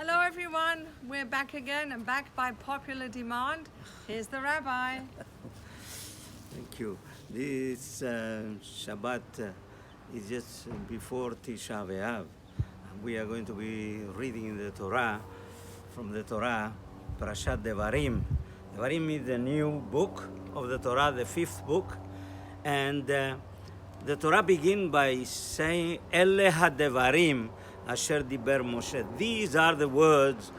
Hello everyone, we're back again and back by popular demand. Here's the rabbi. Thank you. This Shabbat is just before Tisha B'Av. We are going to be reading the Torah, from the Torah, Perashat Devarim. Devarim is the new book of the Torah, the fifth book. And the Torah begins by saying, Ele HaDevarim Asher Diber Moshe. These are the words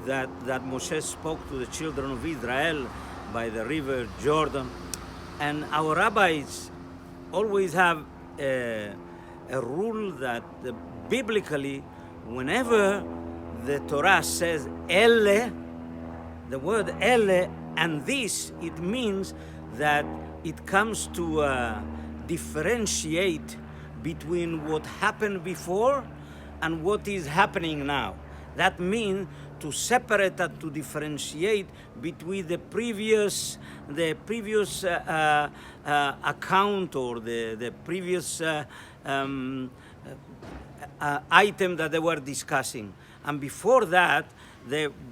that Moshe spoke to the children of Israel by the river Jordan. And our rabbis always have a rule that biblically, whenever the Torah says Ele, the word Ele and this, it means that it comes to differentiate between what happened before and what is happening now. That means to separate and to differentiate between the previous account or the previous item that they were discussing. And before that,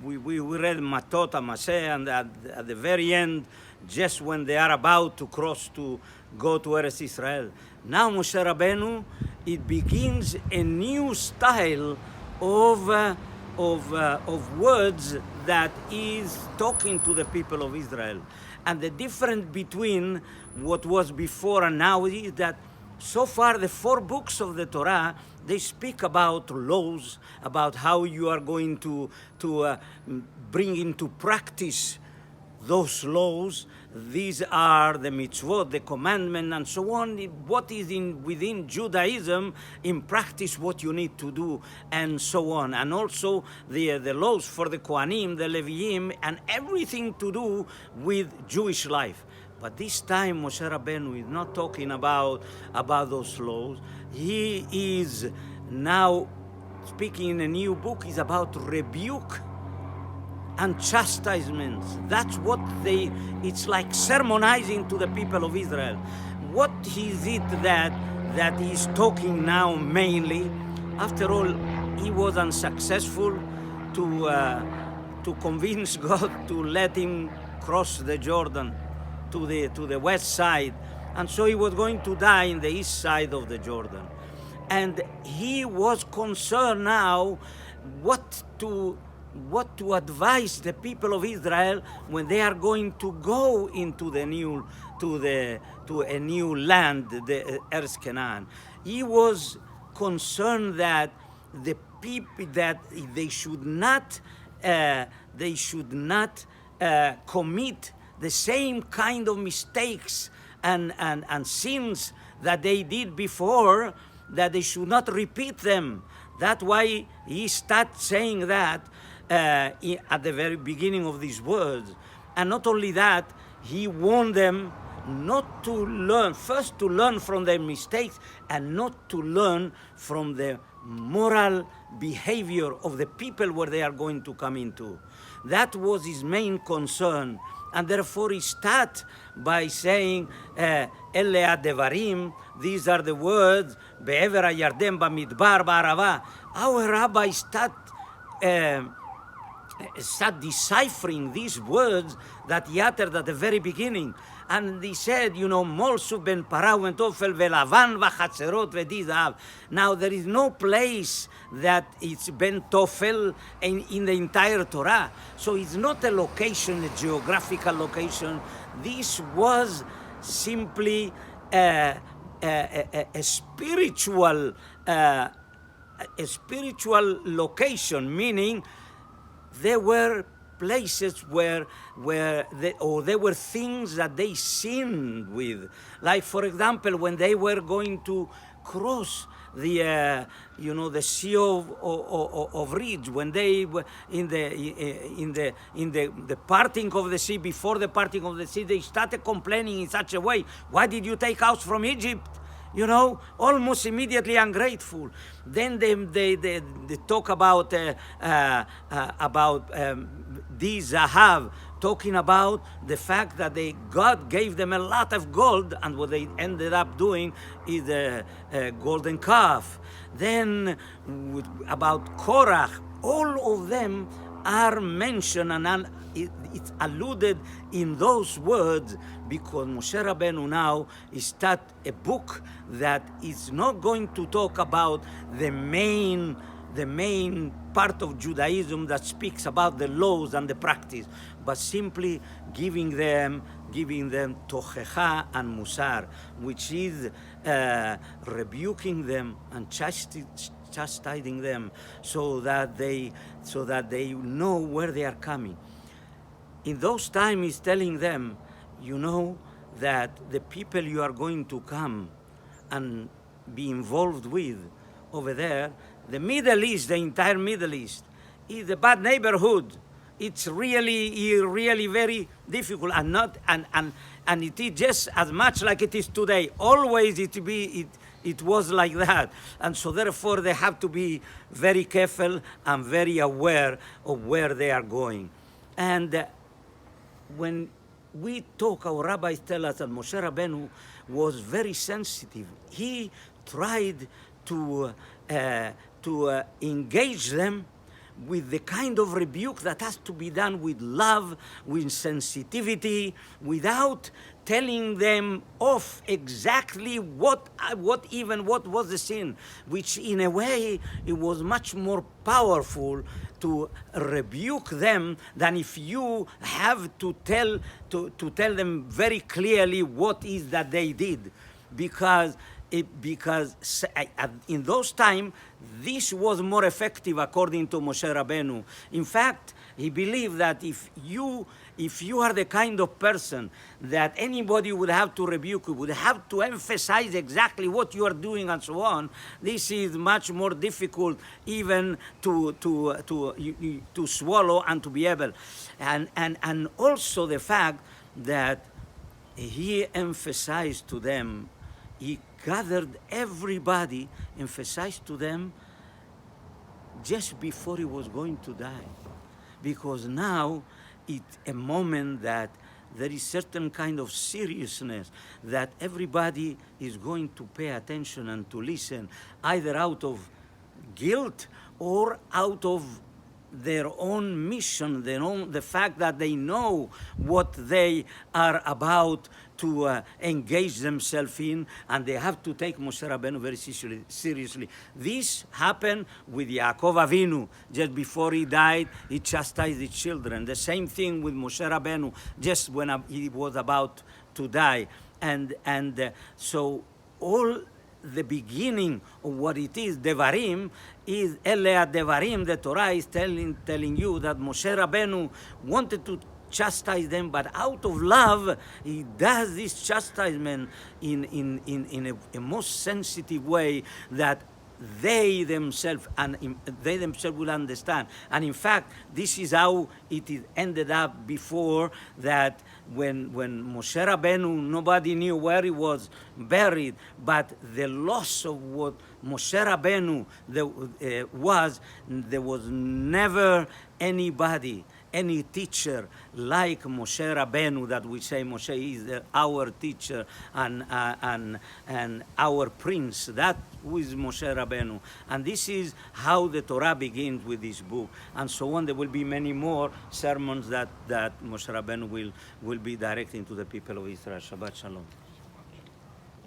we read Matot Maseh, and at the very end, just when they are about to cross to go to Eretz Israel. Now Moshe Rabbeinu, it begins a new style of words that is talking to the people of Israel. And the difference between what was before and now is that so far the 4 books of the Torah, they speak about laws, about how you are going to bring into practice those laws. These are the mitzvot, the commandment, and so on. What is within Judaism, in practice, what you need to do, and so on. And also the laws for the Kohanim, the Leviim, and everything to do with Jewish life. But this time, Moshe Rabbeinu is not talking about those laws. He is now speaking in a new book. Is about rebuke and chastisements. That's what it's like sermonizing to the people of Israel. What is it that he's talking now mainly? After all, he was unsuccessful to convince God to let him cross the Jordan to the west side. And so he was going to die in the east side of the Jordan. And he was concerned now what to advise the people of Israel when they are going to go into a new land, the Eretz Canaan. He was concerned that the people that they should not commit the same kind of mistakes and sins that they did before, that they should not repeat them. That's why he started saying that at the very beginning of these words. And not only that, he warned them not to learn, first to learn from their mistakes and not to learn from the moral behavior of the people where they are going to come into. That was his main concern. And therefore he starts by saying, Ele HaDevarim, these are the words, Be'ever HaYarden Bamidbar Ba'arava. Our rabbi start deciphering these words that he uttered at the very beginning. And he said, Molsu ben Parah Tofel velavan v'chatzerot v'dizav. Now there is no place that it's ben Tofel in the entire Torah. So it's not a location, a geographical location. This was simply a spiritual location, meaning there were places where there were things that they sinned with. Like, for example, when they were going to cross the Sea of Reeds, when they were in the parting of the sea, before the parting of the sea, they started complaining in such a way, why did you take us from Egypt? Almost immediately ungrateful. Then they talk about these Zahav, talking about the fact that God gave them a lot of gold, and what they ended up doing is a golden calf. Then about Korach, all of them are mentioned and it's alluded in those words because Moshe Rabbeinu now start a book that is not going to talk about the main part of Judaism that speaks about the laws and the practice, but simply giving them tochecha and musar, which is rebuking them and chastising them so that they know where they are coming. In those times, he's telling them, you know that the people you are going to come and be involved with over there, the Middle East, the entire Middle East, is a bad neighborhood. It's really very difficult, and it is just as much like it is today. Always it was like that, and so therefore they have to be very careful and very aware of where they are going. And when we talk, our rabbis tell us that Moshe Rabbeinu was very sensitive. He tried to engage them with the kind of rebuke that has to be done with love, with sensitivity, without telling them off exactly what was the sin, which in a way it was much more powerful to rebuke them than if you have to tell them very clearly what is that they did, because in those times, this was more effective according to Moshe Rabbeinu. In fact, he believed that if you are the kind of person that anybody would have to rebuke, would have to emphasize exactly what you are doing and so on, this is much more difficult even to swallow and to be able. And also the fact that he emphasized to them, he gathered everybody, emphasized to them just before he was going to die. Because now it's a moment that there is certain kind of seriousness that everybody is going to pay attention and to listen, either out of guilt or out of their own mission, the fact that they know what they are about to engage themselves in, and they have to take Moshe Rabbeinu very seriously. This happened with Yaakov Avinu. Just before he died, he chastised his children. The same thing with Moshe Rabbeinu, just when he was about to die. So all the beginning of what it is, Devarim, is Elea Devarim. The Torah is telling you that Moshe Rabbeinu wanted to chastise them, but out of love, he does this chastisement in a most sensitive way that they themselves will understand. And in fact, this is how it ended up before that. When Moshe Rabbeinu, nobody knew where he was buried, but the loss of what Moshe Rabbeinu there was never anybody, any teacher like Moshe Rabbeinu, that we say Moshe is our teacher and our prince. That is Moshe Rabbeinu. And this is how the Torah begins with this book. And so on, there will be many more sermons that Moshe Rabbeinu will be directing to the people of Israel. Shabbat Shalom.